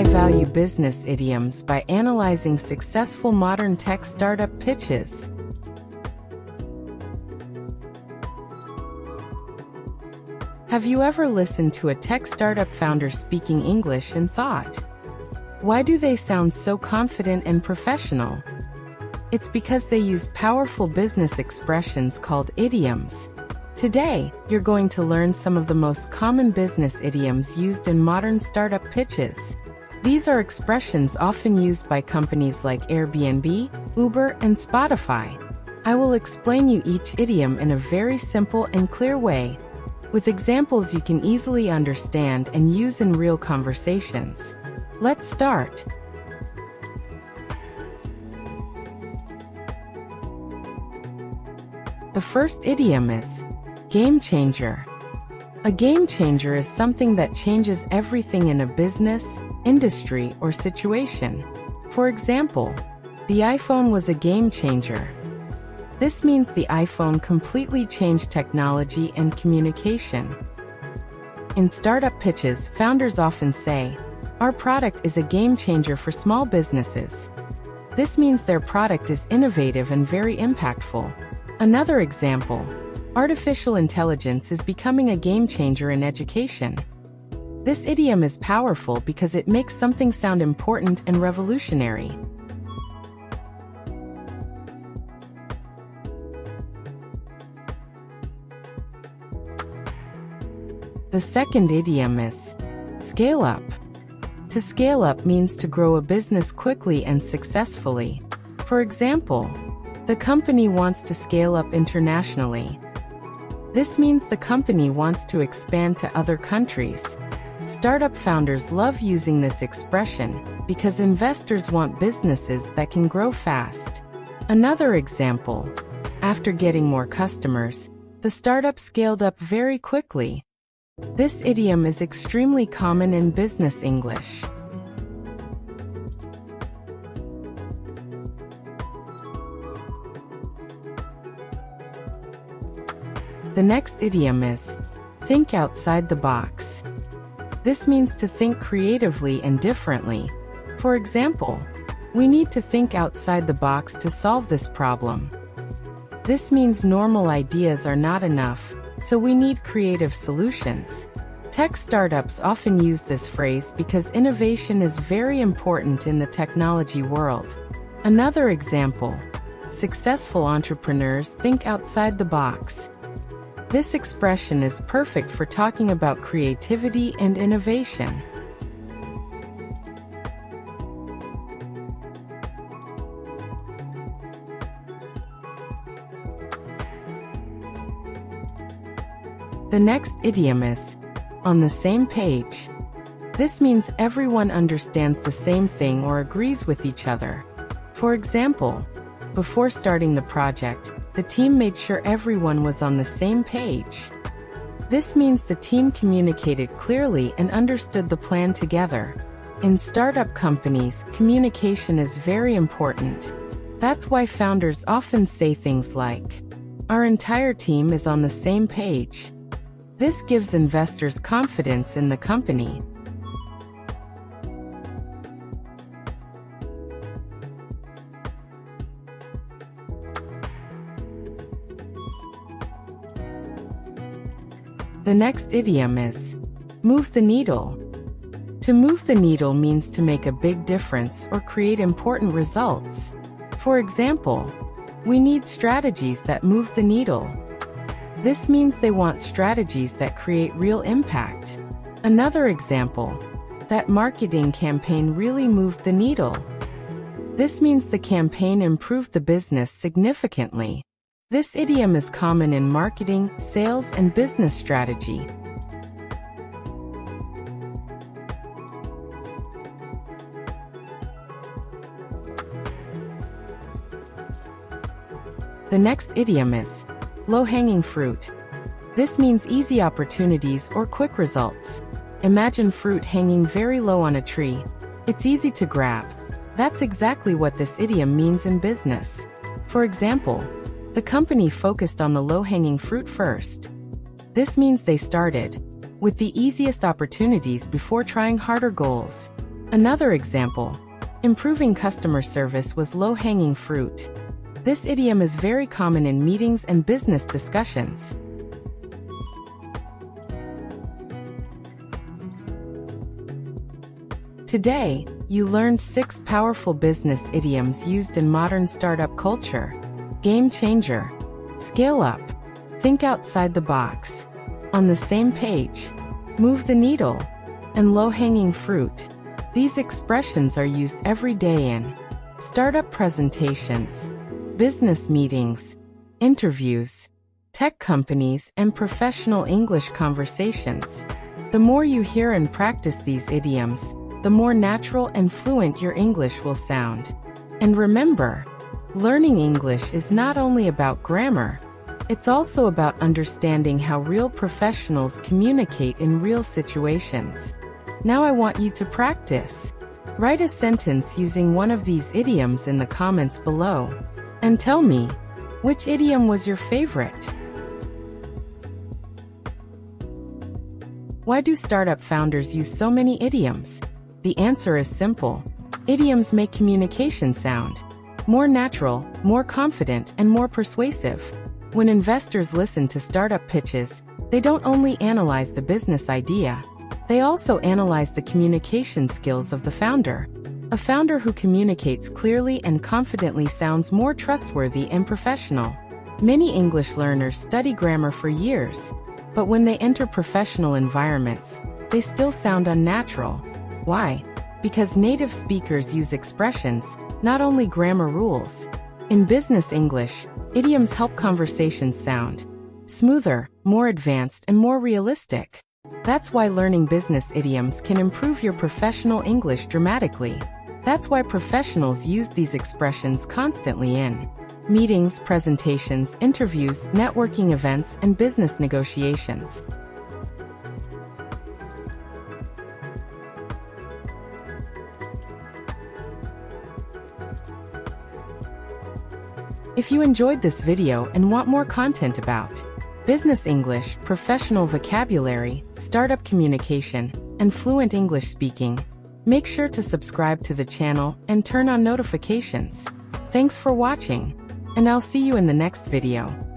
high-value business idioms by analyzing successful modern tech startup pitches. Have you ever listened to a tech startup founder speaking English and thought, why do they sound so confident and professional? It's because they use powerful business expressions called idioms. Today, you're going to learn some of the most common business idioms used in modern startup pitches. These are expressions often used by companies like Airbnb, Uber, and Spotify. I will explain you each idiom in a very simple and clear way, with examples you can easily understand and use in real conversations. Let's start. The first idiom is game changer. A game changer is something that changes everything in a business, industry, or situation. For example, the iPhone was a game changer. This means the iPhone completely changed technology and communication. In startup pitches, founders often say, "Our product is a game changer for small businesses." This means their product is innovative and very impactful. Another example, artificial intelligence is becoming a game changer in education. This idiom is powerful because it makes something sound important and revolutionary. The second idiom is scale up. To scale up means to grow a business quickly and successfully. For example, the company wants to scale up internationally. This means the company wants to expand to other countries. Startup founders love using this expression because investors want businesses that can grow fast. Another example, after getting more customers, the startup scaled up very quickly. This idiom is extremely common in business English. The next idiom is think outside the box. This means to think creatively and differently. For example, we need to think outside the box to solve this problem. This means normal ideas are not enough, so we need creative solutions. Tech startups often use this phrase because innovation is very important in the technology world. Another example, successful entrepreneurs think outside the box. This expression is perfect for talking about creativity and innovation. The next idiom is on the same page. This means everyone understands the same thing or agrees with each other. For example, before starting the project, the team made sure everyone was on the same page. This means the team communicated clearly and understood the plan together. In startup companies, communication is very important. That's why founders often say things like, "Our entire team is on the same page." This gives investors confidence in the company. The next idiom is move the needle. To move the needle means to make a big difference or create important results. For example, we need strategies that move the needle. This means they want strategies that create real impact. Another example, that marketing campaign really moved the needle. This means the campaign improved the business significantly. This idiom is common in marketing, sales, and business strategy. The next idiom is low-hanging fruit. This means easy opportunities or quick results. Imagine fruit hanging very low on a tree. It's easy to grab. That's exactly what this idiom means in business. For example, the company focused on the low-hanging fruit first. This means they started with the easiest opportunities before trying harder goals. Another example, improving customer service was low-hanging fruit. This idiom is very common in meetings and business discussions. Today, you learned 6 powerful business idioms used in modern startup culture. Game changer, scale up, think outside the box, on the same page, move the needle, and low-hanging fruit. These expressions are used every day in startup presentations, business meetings, interviews, tech companies, and professional English conversations. The more you hear and practice these idioms, the more natural and fluent your English will sound. And remember, learning English is not only about grammar, it's also about understanding how real professionals communicate in real situations. Now I want you to practice. Write a sentence using one of these idioms in the comments below. And tell me, which idiom was your favorite? Why do startup founders use so many idioms? The answer is simple. Idioms make communication sound more natural, more confident, and more persuasive. When investors listen to startup pitches, they don't only analyze the business idea, they also analyze the communication skills of the founder. A founder who communicates clearly and confidently sounds more trustworthy and professional. Many English learners study grammar for years, but when they enter professional environments, they still sound unnatural. Why? Because native speakers use expressions, not only grammar rules. In business English, idioms help conversations sound smoother, more advanced, and more realistic. That's why learning business idioms can improve your professional English dramatically. That's why professionals use these expressions constantly in meetings, presentations, interviews, networking events, and business negotiations. If you enjoyed this video and want more content about business English, professional vocabulary, startup communication, and fluent English speaking, make sure to subscribe to the channel and turn on notifications. Thanks for watching, and I'll see you in the next video.